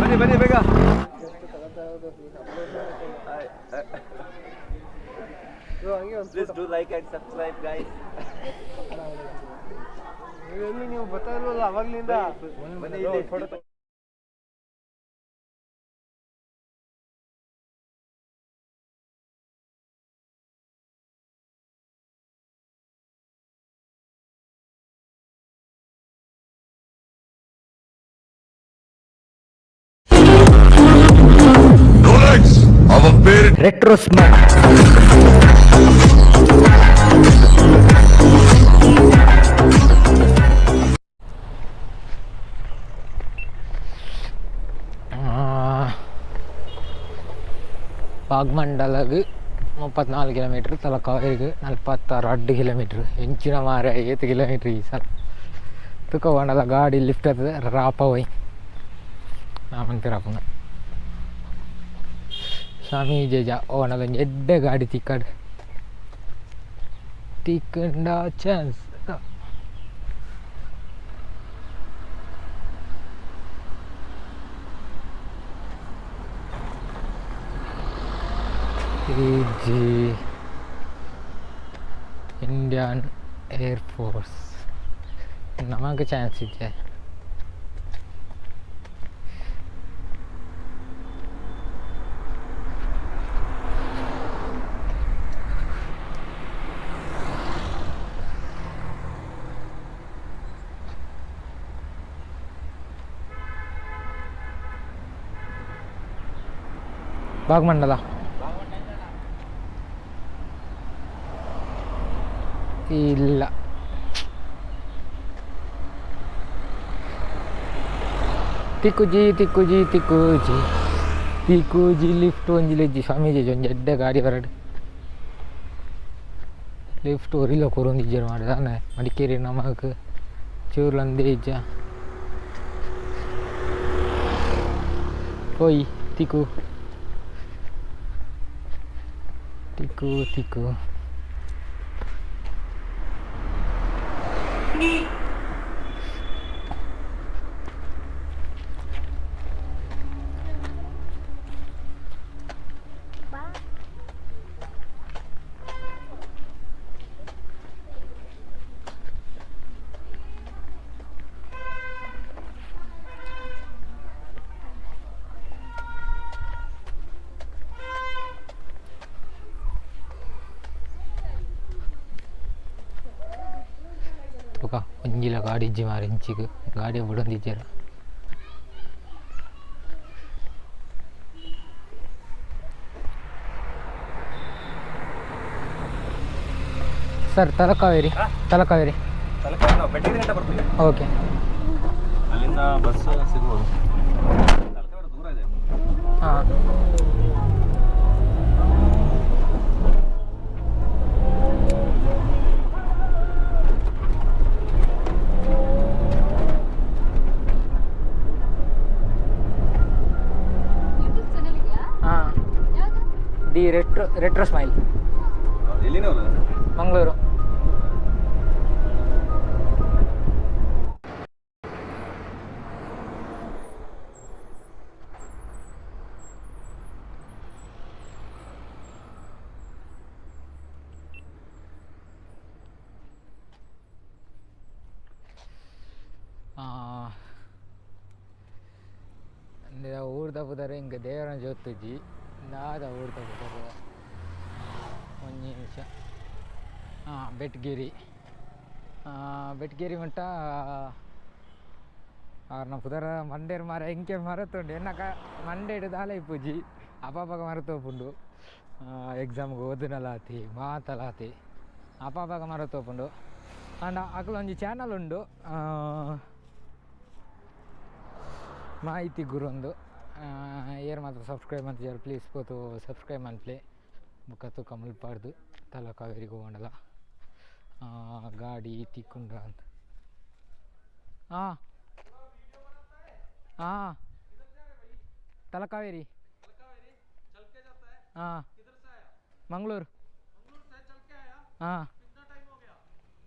ಬನ್ನಿ ಬನ್ನಿ ಬೇಗ. Please do like and subscribe guys. ನೀವು ಬರ್ತಾ ಇಲ್ವಲ್ಲ ಅವಾಗ್ಲಿಂದ. ಬನ್ನಿ ಇಲ್ಲಿ ಫೋಟೋ. ರೆಟ್ರೋ ಸ್ಮಾರ್ಟ್ ಭಾಗಮಂಡಲಗೆ 34 ಕಿಲೋಮೀಟ್ರ್, ತಲಕಾವೇರಿಗೆ 46 ಕಿಲೋಮೀಟ್ರ್. ಹೆಂಚಿನ ಮಾರ 8 ಕಿಲೋಮೀಟ್ರ್ ಈ ಸಲ ತುಕೊಂಡಲ್ಲ. ಗಾಡಿ ಲಿಫ್ಟ್ ಆಗ್ತದೆ ರಾಪ ಹೋಯ್ ನಾಮಂತಿರಪ್ಪಂಗ ಸ್ವಾಮಿ ಜೇಜ ಓನದೊಂದು ಎಡ್ಡೆ ಗಾಡಿ ತಿಕ್ಕಂಡ ಚಾನ್ಸ್. ಇಂಡಿಯನ್ ಏರ್ಫೋರ್ಸ್ ನಮಗೆ ಚಾನ್ಸ್ ಇದೆ. ಭಾಗಮಂಡಲ ಇಲ್ಲ, ತಿಕ್ಕುಜಿ ಲಿಫ್ಟ್ ಒಂಜಿಲೆಜ್ಜಿ ಸ್ವಾಮೀಜಿ ಒಂದು ಎಡ್ಡೆ ಗಾಡಿ ಬರಡು ಲಿಫ್ಟ್ ಒರಿಲ್ಲ ಕೊರೊಂದಿಜ್ಜರು ಮಾಡಿದಾನೆ ಮಡಿಕೇರಿ ನಮಕ್ ಚೂರ್ಲಂದೇ ಇಜ್ಜ ಹೋಯ್ ತಿಕ್ಕು ಒಂಜಿಲ ಗಾಡಿ ಇಜ್ಜಿ ಮಾರಿ ಇಂಚಿಗೆ ಗಾಡಿ ಬಿಡೊಂದಿಜ್ಜರ. Sir Talakaveri okay. ಅಲ್ಲಿಂದ ಬಸ್ ಸಿಗ್ಬೋದು. ದೂರ ಇದೆ. ಹಾಂ ದಿ ರೆಟ್ರೋ ಸ್ಮೈಲ್. ಎಲ್ಲಿನವರು? ಮಂಗಳೂರು. ಊರ್ದ ಬುದರೆ ಹಿಂಗೆ ದೇವರನ್ನ ಜೋತುಜಿ ನಾದ ಊರ್ದ ಬುದರೆ ಒಂದು ನಿಮಿಷ. ಬೆಟ್ಗೇರಿ ಮಟ್ಟ ಅವ್ರನ್ನ ಪುದರ ಮಂಡೇರು ಮರ ಎಂಕೆ ಮರತ್ತುಂಡು ಎನ್ನಕ ಮಂಡೆ ಹಿಡಿದಾಲ ಇಪ್ಪುಜಿ ಅಪಾಪಾಗ ಮರತೋಪುಂಡು. ಎಕ್ಸಾಮ್ಗೆ ಓದಿನಲಾತಿ ಮಾತಲಾತಿ ಅಪಾಪಾಗ ಮರತೋಪುಂಡು. ಅಂಡ್ ಅಕಲ್ ಒಂಜಿ ಚಾನಲ್ ಉಂಡು ಮಾಹಿತಿ ಗುರು ಒಂದು ಏರ್ ಮಾತ್ರ ಸಬ್ಸ್ಕ್ರೈಬ್ ಅಂತಿದ್ದಾರೆ. ಪ್ಲೀಸ್ ಪೋತು ಸಬ್ಸ್ಕ್ರೈಬ್ ಮನ್ಪ್ಲೆ ಬುಕ್ಕ ತೂಕ ಮುಲ್ಪಾಡ್ದು ತಲಕಾವೇರಿಗೆ ಹೋಗಂಡಲ್ಲ ಗಾಡಿ ತಿಕ್ಕೊಂಡ್ರ ಅಂತ. ತಲಕಾವೇರಿ ಮಂಗಳೂರು.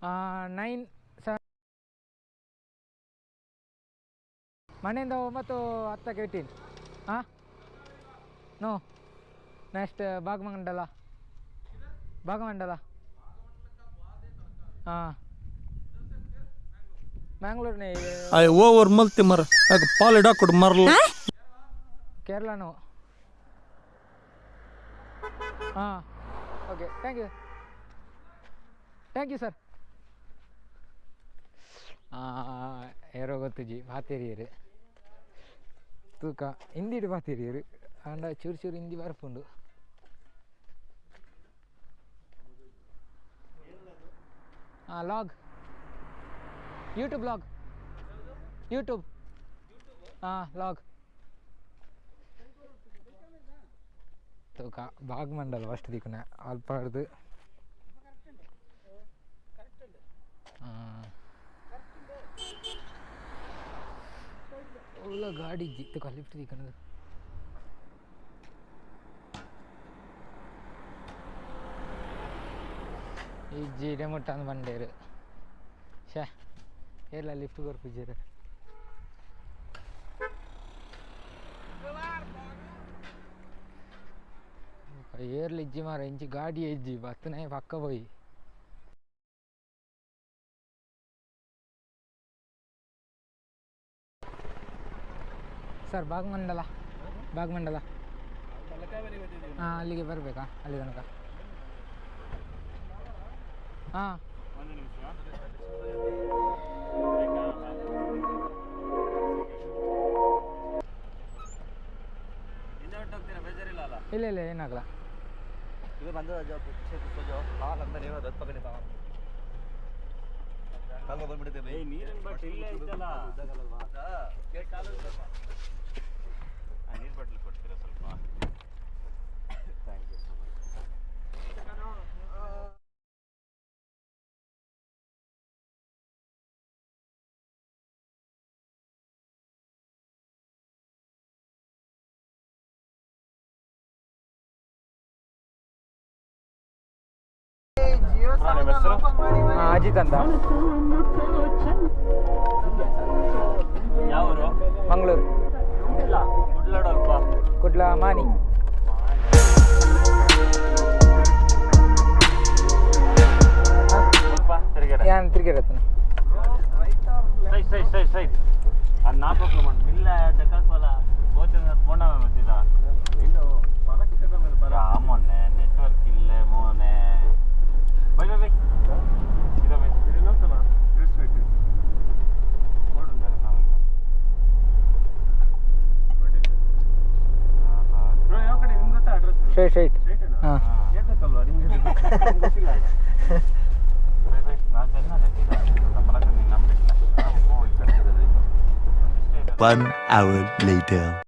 9 ಮನೆಯಿಂದ 9:10ಕ್ಕೆ 18 ಹಾಂ ನೋ ನೆಕ್ಸ್ಟ್ ಭಾಗಮಂಡಲ ಹಾಂ ಮ್ಯಾಂಗ್ಳೂರ್ನೇ ಓವರ್ ಮಲ್ತಿ ಮರ ಪಾಲ್ ಇಡಾಕೊಡು ಮರಲ್ಲ ಕೇರಳನೋ ಹಾಂ ಓಕೆ ಥ್ಯಾಂಕ್ ಯು ಸರ್ ಏರೋ ಗೊತ್ತು ಜಿ ಪಾತೇರಿಯರು ತೂಕ ಹಿಂದಿಡು ಪಾತೇರಿಯರು ಅಂಡ ಚೂರು ಹಿಂದಿ ಬರ್ಪುಂಡು ಲಾಗ್ ಯೂಟ್ಯೂಬ್ ಲಾಗ್ ತೂಕ ಭಾಗಮಂಡಲ ಫಸ್ಟ್ ದಿಕ್ಕುನ ಅಲ್ಪ ಹಿಡ್ದು ಒಳ್ಳೆ ಗಾಡಿ ಇಜ್ಜಿ ತೂಕ ಲಿಫ್ಟ್ ದಿಕ್ಕನದು ಇಜ್ಜಿ ರೆಮೋಟ್ ಅಂದ್ ಬಂಡೇರು ಶೇ ಎಲ್ಲ ಲಿಫ್ಟ್ ಕೊರ್ಪಿಜ್ಜರು ಏರ್ಲಿ ಇಜ್ಜಿ ಮಾರ ಇಂಚಿ ಗಾಡಿ ಇಜ್ಜಿ ಬತ್ತನೇ ಪಕ್ಕ ಹೋಯಿ ಸರ್ ಭಾಗಮಂಡಲ ಹಾಂ ಅಲ್ಲಿಗೆ ಬರಬೇಕಾ ಅಲ್ಲಿ ತನಕ ಹಾಂ ಇಲ್ಲ ಏನಾಗಲ್ಲ ಇದು ಬಂದು ಹಾಲ್ ಅಂತ ನೀವು ದತ್ತು ಪಗಣಿ ತಾವ ಕಾಲ ಬಂದ್ಬಿಟ್ಟಿದ್ದೇವೆ ನೀರಿನ ಬಾಟ್ಲಿ ಇಲ್ಲೇ ಐತಲ್ಲ ನೀರು ಬಾಟ್ಲಿ ಕೊಡ್ತೀರಾ ಸ್ವಲ್ಪ ಥ್ಯಾಂಕ್ ಯು ಅಜಿತ್ ಅಂತ ಯಾವ ಮಂಗಳೂರು ಕುಡ್ಲ ಮಾನಿ ಯಾನ್ ತಿರ್ಗಿರತ್ತನ ಅದು ನಾಲ್ಕು ಮಾಡಿ ಇಲ್ಲ ಚಕ್ಕಾಲ ಫೋನ್ ಮತ್ತಿದ ಮೊನ್ನೆ ನೆಟ್ವರ್ಕ್ ಇಲ್ಲೇ ಮೋನೆ ಬೈ ಬೈ ಸೀದಾ ಬೈ ನೋಡ್ತಲ್ಲ ತಿಳಿಸ್ಬೇಕು ನೋಡುಂತಾರೆ ನಾವು ಬ್ರೋ ಯಾವ ಕಡೆ ನಿಮ್ಗೆ ಗೊತ್ತಾ ಅಡ್ರೆಸ್ ಸ್ಟ್ರೈಟ್ ಹಾಂ ಹೇಳ್ತಲ್ವಾ ನಿಮ್ಗೆ ಗೊತ್ತಿಲ್ಲ ಬೈ ಬೈ ನಾನು ಚೆನ್ನ ನಮ್ಮಲ್ಲ ನಂಬಿಲ್ಲ 1 hour later.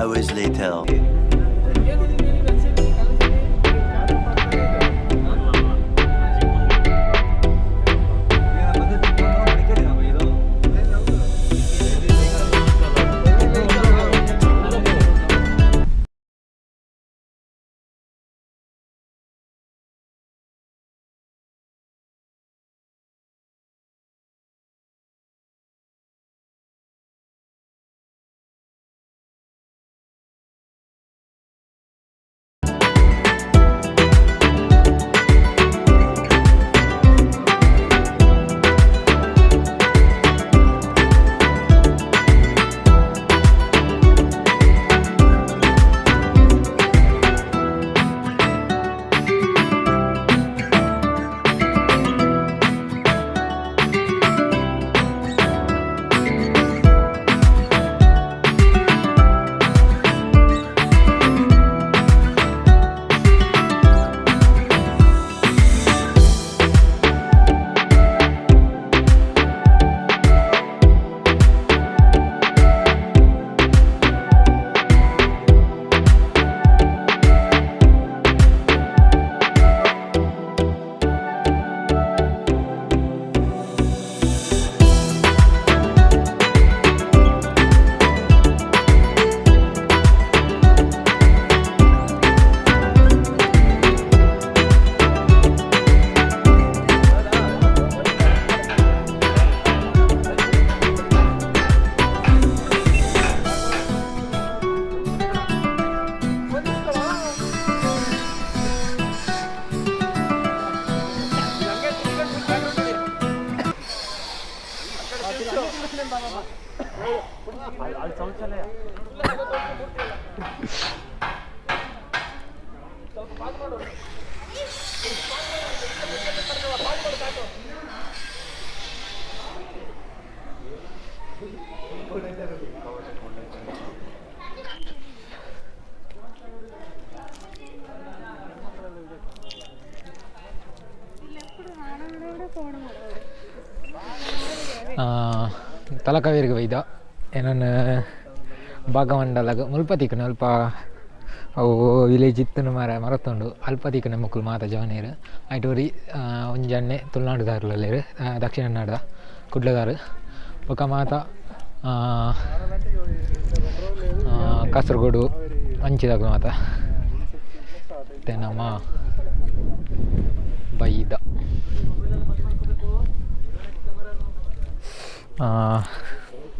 hours later. ತಲಕಾವೇರಿಗೆ ಒಯ್ದ ಏನನ್ನು ಭಾಗಮಂಡಲಗ ಮುಲ್ಪ ತಿಕ್ಕನ ಅಲ್ಪ ಅವು ವಿಲೇಜ್ ಇತ್ತನ ಮರತೊಂಡು ಅಲ್ಪ ತಿಕ್ಕನ ಮಕ್ಕಳು ಮಾತ ಜವನೇರು ಐಟೋರಿ ಒಂಜಣ್ಣೆ ತುಳುನಾಡು ದಾರುಲಲ್ಲೇರು ದಕ್ಷಿಣ ಕನ್ನಡ ಕುಡ್ಲದಾರು ಬೊಕ ಮಾತ ಕಾಸರಗೋಡು ಅಂಚಿದಾಗ ಮಾತ ಮತ್ತೆ ನಮ್ಮ ಬೈದ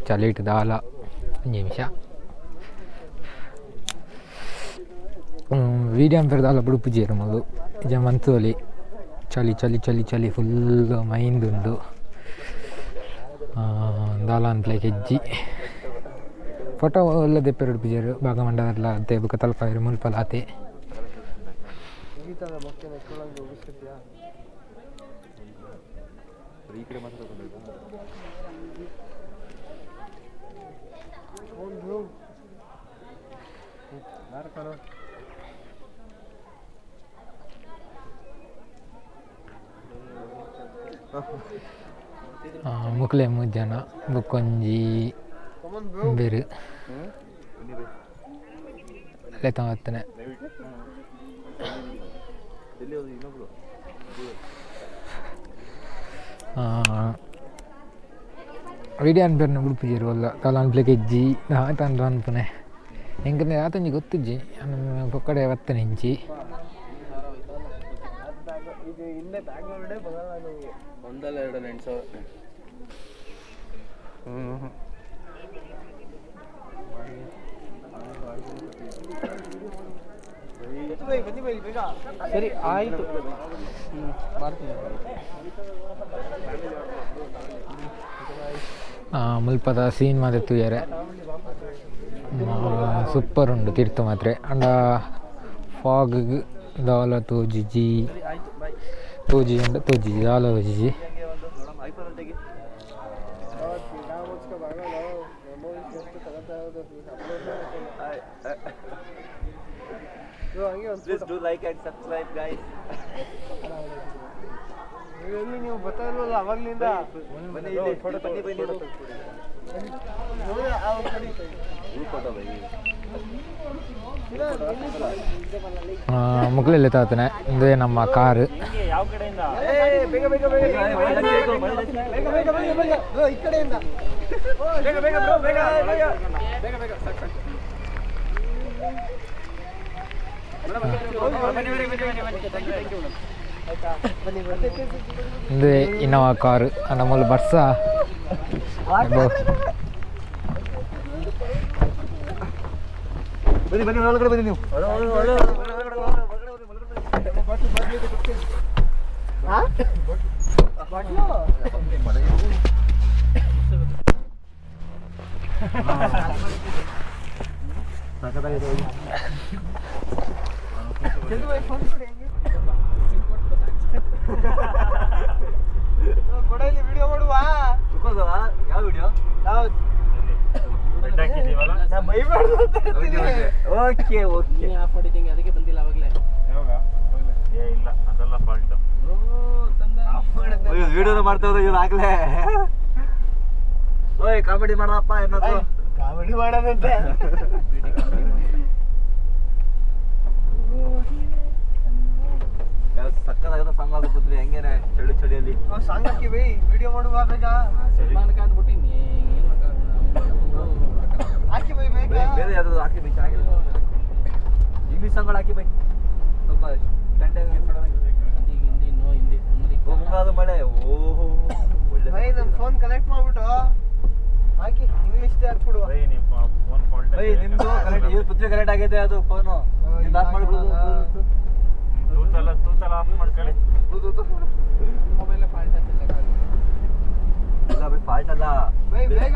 ಚಲಿಟ್ ದಾಲ 1 ನಿಮಿಷ ವೀಡಿಯೋ ಪೆರದಾಲ ಬುಡುಪುಜೇರು ಮೊದಲು ಇಜ ಮಂತೋಲಿ ಚಳಿ ಚಳಿ ಚಳಿ ಚಳಿ ಫುಲ್ ಮೈಂದುಂಡು ದಾಲ ಅನ್ಪ್ಲೆ ಹೆಜ್ಜಿ ಫೋಟೋ ಎಲ್ಲ ದೆಪ್ಪೆರಡು ಪುಜೇರು ಭಾಗಮಂಡಲ ಅತ್ತೆ ಬುಕ್ಕ ತಲಕಾವೇರಿ ಮುಲ್ಪಲ ಆತೆ ಮುಕ್ಲೆ 3 ಜನ ಬುಕ್ಕೊಂಜಿ ಬೇರು ಅಲ್ಲೇ ತಗೊಳ್ತಾನೆ ವಿಡಿಯೋ ಅನ್ಪೇರ್ನ ಬಿಡುಪಿಜೀರು ಅಲ್ಲ ತಲ ಅನ್ಪ್ಲಿಕ್ಕೆ ಇಜ್ಜಿ ತಂದು ಅನ್ಪನೆ ಹೆಂಗೆ ಆತಂಜಿ ಗೊತ್ತಿಜ್ಜಿ ಪೊಕ್ಕಡೆ ಒತ್ತನೆ ಇಂಚಿ ಒಂದಲ್ಲ ಎರಡು ನೆಂಟು ಸರಿ ಆಯಿತು ಮಾಡ್ತೀನಿ ಮುಲ್ಪದ ಸೀನ್ ಮಾತ್ರ ತುಯ್ಯಾರೆ ಸೂಪರ್ ಉಂಡು ತೀರ್ಥ ಮಾತ್ರೆ ಅಂಡ ಫಾಗ್ ದಾಲ ತೋಜಿಜಿ ತೋಜಿ ಅಂಡ ತೋಜಿಜಿ ದಾಲ ತೋಜಿಜಿ Please do like and subscribe, guys. ನೀವು ಬರ್ತಾ ಇಲ್ವಲ್ಲ ಅವಾಗ್ಲಿಂದ ಫೋಟೋ ಬನ್ನಿ ಮುಕ್ಳಿಲ್ಲಿ ತಾತನೆ ಇದೇ ನಮ್ಮ ಕಾರು. ಯಾವ ಕಡೆಯಿಂದ ಈ ಕಡೆಯಿಂದ ಇದು ಇನ್ನೋವಾ ಕಾರು ನಮ್ಮಲ್ಲಿ ಬರ್ಸ ಬನ್ನಿ ಒಳಗಡೆ ಬನ್ನಿ ನೀವು. ವಿಡಿಯೋ ಮಾಡುವ. ಯಾವ ವಿಡಿಯೋ? ಓಕೆ ಓಕೆ ಆಫ್ ಮಾಡಿದ್ದೀನಿ ಅದಕ್ಕೆ ಬಂದಿಲ್ಲ ಅವಾಗಲೇ. ಇಲ್ಲ ಅದೆಲ್ಲ ಫಾಲ್ಟ್. ವಿಡಿಯೋನ ಮಾಡ್ತಾ ಹೋದ ಇವ್ರು ಆಗ್ಲೇ. ಓಯ್ ಕಾಮಿಡಿ ಮಾಡಪ್ಪ ಏನಾದ್ರು. ಕಾಮಿಡಿ ಮಾಡೋದಂತೆ. ಸಕ್ಕದಾಗದ ಸಾಂಗ್ ಆಗುತ್ತೆ ಹೆಂಗೇನೆ ಚಳಿ ಚಳಿಯಲ್ಲಿ ಸಾಂಗ್ ಹಾಕಿವಿ ವಿಡಿಯೋ ಮಾಡುವ ಬೇಗ ಹಾಕಿ ಬೈ ಬೇಗ. ಬೇರೆ ಯಾವ್ದು ಹಾಕಿ ಬೈ ಚೆನ್ನಾಗಿಲ್ಲ. ಇಂಗ್ಲೀಷ್ ಸಾಂಗ್ಗಳು ಹಾಕಿ ಬೈ ಸ್ವಲ್ಪ ಮುಂಗಾದ ಮಳೆ. ಓಹೋ ಒಳ್ಳೆ ಬೈ ನಮ್ಮ ಫೋನ್ ಕನೆಕ್ಟ್ ಮಾಡ್ಬಿಟ್ಟು ಹಾಕಿ ಇಂಗ್ಲಿಷ್ ಹಾಕ್ಬಿಡು. ಬೈ ನಿಮ್ದು ಕರೆಕ್ಟ್ ಇದು ಪುತ್ರ ಕರೆಕ್ಟ್ ಆಗೈತೆ ಅದು ಫೋನು. ನಿಂದು ಆಫ್ ಮಾಡ್ಬಿಡು. ತೂತಲ್ಲ ಆಫ್ ಮಾಡ್ಕೊಳ್ಳಿ. ಮೊಬೈಲ್ ಫಾಲ್ಟ್ ಅಂತ ಇಲ್ಲ ಬೈ ಫಾಲ್ಟ್ ಅಲ್ಲ ಬೈ ಬೇಗ.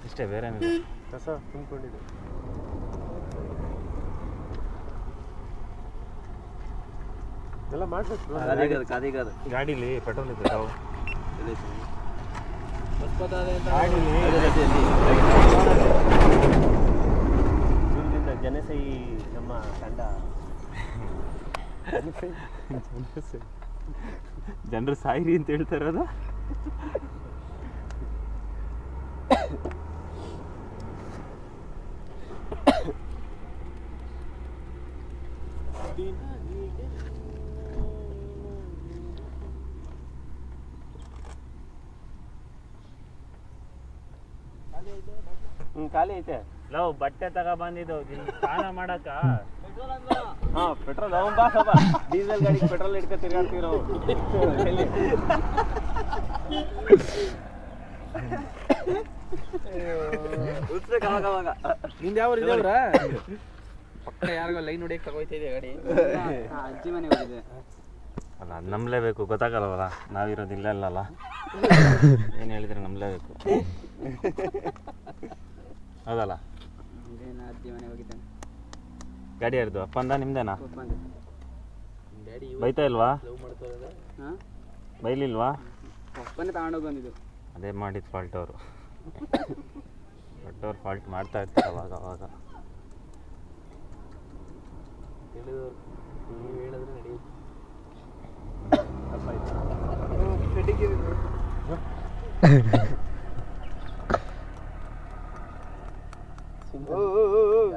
ಇಷ್ಟೇ ಬೇರೆ ಕಸ ತುಂಬಿಕೊಂಡಿದೆ. ಎಲ್ಲ ಮಾಡ್ಬೇಕು ಕಾದಿಗಾದ ಗಾಡೀಲಿ ಪೆಟ್ರೋಲ್ ಇದೆ ತಾವು ಜನಸೈ ನಮ್ಮ ತಂಡ ಜನರು ಸಾಯಿರಿ ಅಂತ ಹೇಳ್ತಾರದ. ಖಾಲಿ ಐತೆ. ಲವ್ ಬಟ್ಟೆ ತಗ ಬಂದಿದ್ದು ಸ್ನಾನ ಮಾಡಕ. ಹಾ ಪೆಟ್ರೋಲ್ ಡೀಸೆಲ್ ಗಾಡಿಗೆ ಪೆಟ್ರೋಲ್ ಇಟ್ಕೊ ತಿರ್ಗಾಡ್ತಿರೋ. ನಿಂದ ಯಾವ ಇದೇವ್ರ ಪಕ್ಕ ಯಾರಿಗೋ ಲೈನ್ ಹೊಡಿಯಕ್ಕೆ ತಗೋಯ್ತಾ ಇದೆ ಗಾಡಿ. ಅಜ್ಜಿ ಮನೆ ಹೋಗಿದೆ ಅಲ್ಲ ನಂಬಲೇಬೇಕು, ಗೊತ್ತಾಗಲ್ಲವಲ್ಲ ನಾವಿರೋದು ಇಲ್ಲ ಅಲ್ಲಲ್ಲ. ಏನು ಹೇಳಿದ್ರೆ ನಂಬಲೇಬೇಕು, ಹೌದಲ್ಲ? ಅಜ್ಜಿ ಮನೆ ಹೋಗಿದ್ದಾನೆ. ಗಾಡಿ ಯಾರ್ದು? ಅಪ್ಪಂದ ನಿಮ್ದೇನಾ? ಬೈತಾ ಇಲ್ವಾ? ಬೈಲಿಲ್ವಾ? ಅಪ್ಪನೇ ತಗೊಂಡೋಗಿ ಬಂದಿದ್ದು. ಅದೇ ಮಾಡಿದ್ದು ಫಾಲ್ಟ್ ಅವರು. ದೊಡ್ಡವ್ರು ಫಾಲ್ಟ್ ಮಾಡ್ತಾ ಇರ್ತಾರೆ ಅವಾಗ ಅವಾಗ. ನೀವು ಹೇಳಿದ್ರೆ ನಡೆಯುತ್ತೆ.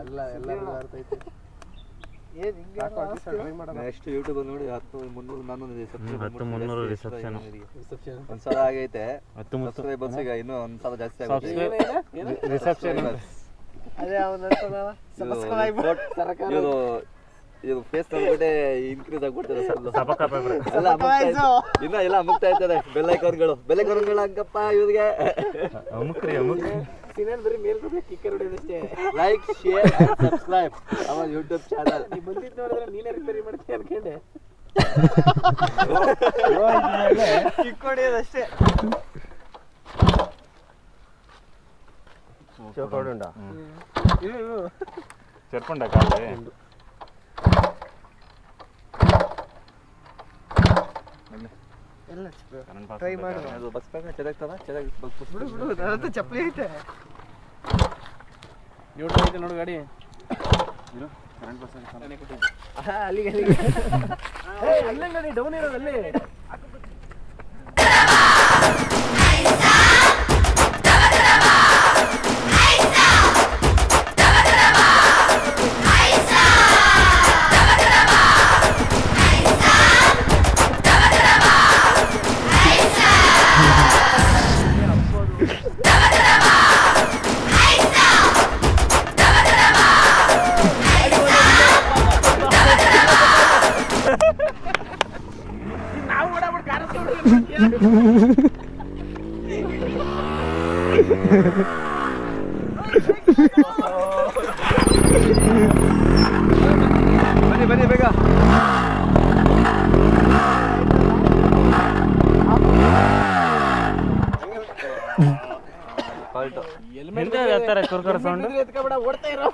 ಎಲ್ಲ ಅರ್ಥ ಐತೆ. ನೆಕ್ಸ್ಟ್ ಯೂಟ್ಯೂಬ್ ನೋಡಿ 10,300 ರಿಸೆಪ್ಷನ್ ಒಂದ್ಸಲ ಆಗೈತೆ. 10 ಸಬ್ಸ್ಕ್ರೈಬರ್ಸ್ ಈಗ ಇನ್ನೂ ಒಂದ್ಸಲ ಜಾಸ್ತಿ ಆಗುತ್ತೆ. ರಿಸೆಪ್ಷನ್ ಇದು ಫೇಸ್ ನೋಡ್ಬಿಟ್ಟೆ ಇನ್ಕ್ರೀಸ್ ಆಗ್ಬಿಡ್ತದೆ ಇನ್ನ ಎಲ್ಲ ಅಮುಕ್ತಾ ಇರ್ತದೆ. ಬೆಲ್ಲೈಕಾನ್ಗಳು ಹಂಗಪ್ಪ ಇವ್ರಿಗೆ like share subscribe our YouTube channel. ನೀ ಬಂದಿದ್ದು ನೋಡಿದ್ರೆ ನೀನೇ ರಿಪೇರಿ ಮಾಡ್ತೀಯ ಅನ್ಕೊಂಡೆ. ಕಿಕ್ ಹೊಡೆಯೋದಷ್ಟೇ. ಸೇರ್ಕೊಂಡ ಕಾಲೇ ಟ್ರೈ ಮಾಡು. ಅದು ಬಸ್ ಪ್ಯಾಕ್ ಚೆನ್ನಾಗಿ ಬಿಡು ಚಪ್ಪಲಿ ಐತೆ. ನ್ಯೂಟ್ರಲ್ ಐತೆ ನೋಡು ಗಾಡಿ. ಅಲ್ಲಿಗೆ ಅಲ್ಲೇ ಗಾಡಿ ಡೌನ್ ಇರೋದಲ್ಲಿ. ಬನ್ನಿ ಬೇಗ. ಓಡ್ತಾ ಇರೋ.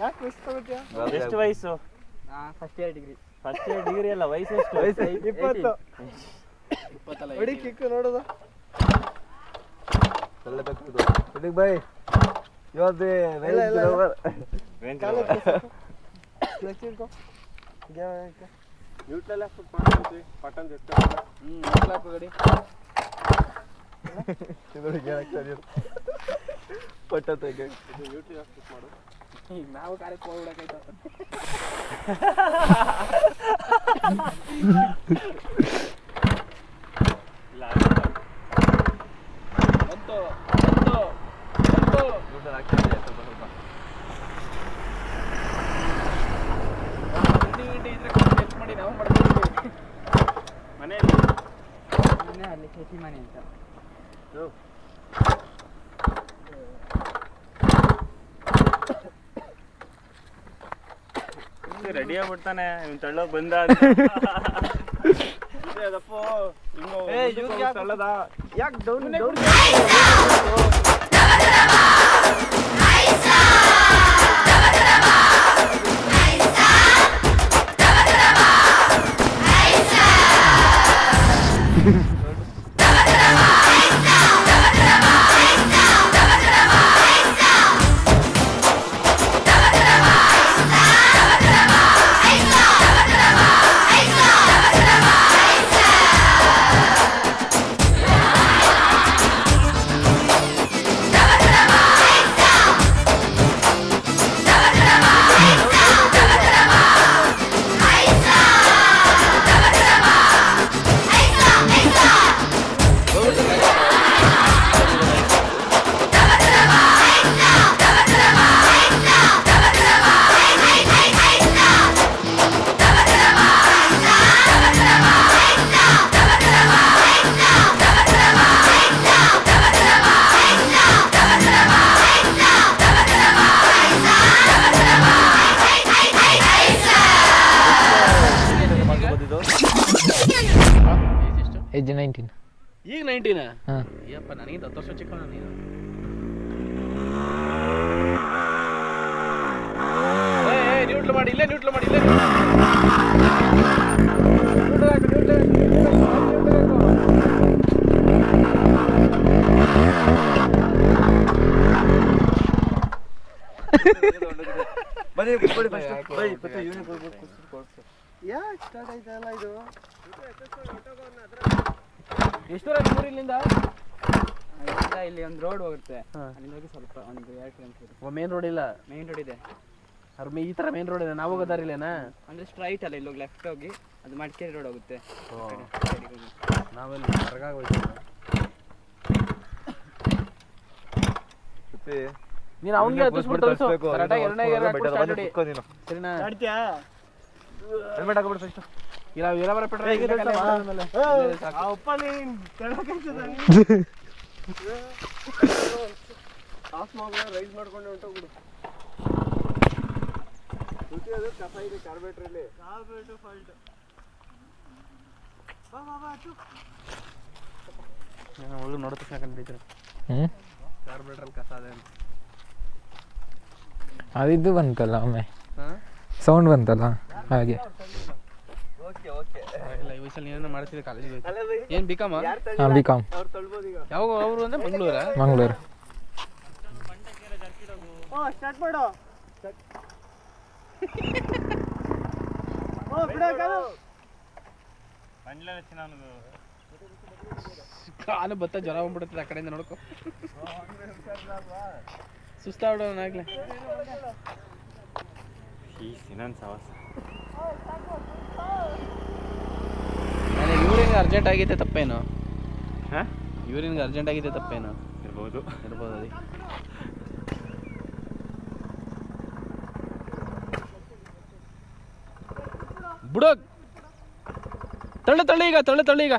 ಯಾಕೆ ರಿಸ್ಕ್ ತಗೋತೀಯ? ಎಷ್ಟು ವಯಸ್ಸು? First year degree. First year degree ಅಲ್ಲ, ವಯಸ್ಸು ಎಷ್ಟು? 20 ಹೊಡಿ ಕಿಕ್ ನೋಡೋದು. ಬೈ ಇವತ್ತು ಈಗ ನಾವು ಕಾರ್ಯಕ್ಕೆ ಹೋಗ್ಬಿಡಕಾಯ್ತು. ಅಲ್ಲಿ ಕೃಷಿ ಮನೆ ಅಂತ ರೆಡಿ ಆಗ್ಬಿಡ್ತಾನೆ ಇವ್ನು ತಳ್ಳೋಕ್ ಬಂದ. ಯಾಕೆ ಡೌನ್ ಏಜ್ 19. ಈಗ 19? ಹಾಂ. ಅಯ್ಯಪ್ಪ ನನಗಿಂತ 10 ವರ್ಷ ಚಿಕ್ಕವನ ನೀನು. ನ್ಯೂಟ್ಲ್ ಮಾಡಿ ಇಲ್ಲೇ ನ್ಯೂಟ್ಲ್ ಮಾಡಿ ಇಲ್ಲೇ ಬನ್ನಿ ಕೂತ್ಕೊಳ್ಳಿ ಫಸ್ಟ್. ಬೈ ಕೂತು ಯಾಕೆ ಸ್ಟಾರ್ಟ್ ಆಯ್ತಲ್ಲ ಇದು? ಎಷ್ಟು ದೂರ ಊರಿನಿಂದ? ಇಲ್ಲಿ ಒಂದು ರೋಡ್ ಹೋಗುತ್ತೆ, ಅಲ್ಲಿಂದ ಹೋಗಿ ಸ್ವಲ್ಪ ಒಂದು 2 ಕಿಲೋಮೀಟರ್. ಮೇನ್ ರೋಡ್ ಇಲ್ಲ? ಮೇನ್ ರೋಡ್ ಇದೆ. ಅವ್ರ ಈ ಥರ ಮೇನ್ ರೋಡ್ ಇದೆ, ನಾವು ಹೋಗೋದಾರಿಲ್ಲೇನಾ? ಅಂದರೆ ಸ್ಟ್ರೈಟ್ ಅಲ್ಲ, ಇಲ್ಲೋಗಿ ಲೆಫ್ಟ್ ಹೋಗಿ ಅದು ಮಡಿಕೇರಿ ರೋಡ್ ಹೋಗುತ್ತೆ. ನಾವೆಲ್ಲಿ ಹೊರಗಾಗಿ ಹೋಗ್ತೀವಿ. ನೀನು ಅವ್ನಿಗೆ ಹತ್ತಿಸ್ಬಿಟ್ಟು ತೋರಿಸು ಕರೆಕ್ಟಾಗಿ ಎರಡನೇ ಸರಿನಾ? ಹೆಲ್ಮೆಟ್ ಹಾಕೋಬಿಡು ಫಸ್ಟ್. ಇಲ್ಲ ಇಲ್ಲ ಬರ ಪೆಟ್ರೋಲ್ ರೈಸ್ ಮಾಡ್ಕೊಂಡು ಹೊಂಟೋಗ್ಬಿಡು. ಕಸ ಇದೆ ಕಾರ್ಬೇಟ್ರಲ್ಲಿ. ಒಳಗೆ ನೋಡೋ ತಕ್ಷಣ ಕಂಡಿದ್ದೀರ ಕಾರ್ಬೇಟ್ರಲ್ಲಿ ಕಸ ಅದೇ ಅಂತ. ಅದಿದ್ದು ಬಂತಲ್ಲ ಒಮ್ಮೆ ಸೌಂಡ್ ಬಂತಲ್ಲ ಹಾಗೆ. ಇಲ್ಲ ಈ ವಯಸ್ಸಲ್ಲಿ ಏನೇನೋ ಮಾಡ್ತಿದ್ದೆ ಕಾಲೇಜಿಗೆ. ಏನು ಬಿಕಾಮ? ಹಾಂ ಬಿಕಾಮ್. ಯಾವಾಗ ಅವರು ಅಂದರೆ ಮಂಗಳೂರಾ? ಮಂಗಳೂರು. ಸ್ಟಾರ್ಟ್ ಮಾಡು. ಕಾಲು ಬತ್ತ ಜ್ವರ ಬಂದ್ಬಿಡುತ್ತದೆ ಆ ಕಡೆಯಿಂದ ನೋಡ್ಕೊ. ಸುಸ್ತಾಗ್ಬಿಡೋನಾಗ್ಲೇ. ಇವ್ರಿಗೆ ಅರ್ಜೆಂಟ್ ಆಗೈತೆ ತಪ್ಪೇನು? ಇವ್ರಿಗೆ ಅರ್ಜೆಂಟ್ ಆಗೈತೆ ತಪ್ಪೇನು? ಇರ್ಬೋದು ಅದೇ ಬಿಡೋ. ತಳ್ಳಿ ಈಗ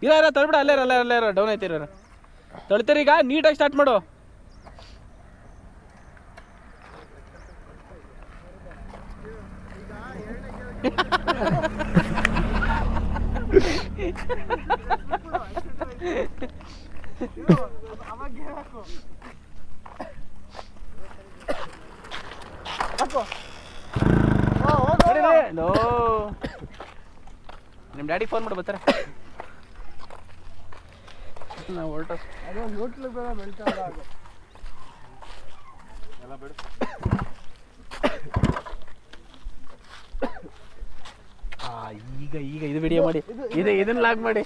ಇರ ತಳ್ಬಿಡ. ಅಲ್ಲೇ ಡೌನ್ ಐತಿ. ತಳ್ತೀರಿ ಈಗ, ನೀಟಾಗಿ ಸ್ಟಾರ್ಟ್ ಮಾಡು. ನಿಮ್ಮ ಡ್ಯಾಡಿ ಫೋನ್ ಮಾಡಿ ಬರ್ತಾರೆ. ನಾವು ಹೊರಟ ಈಗ ಇದು ವಿಡಿಯೋ ಮಾಡಿ, ಇದನ್ನ ಲಾಗ್ ಮಾಡಿ.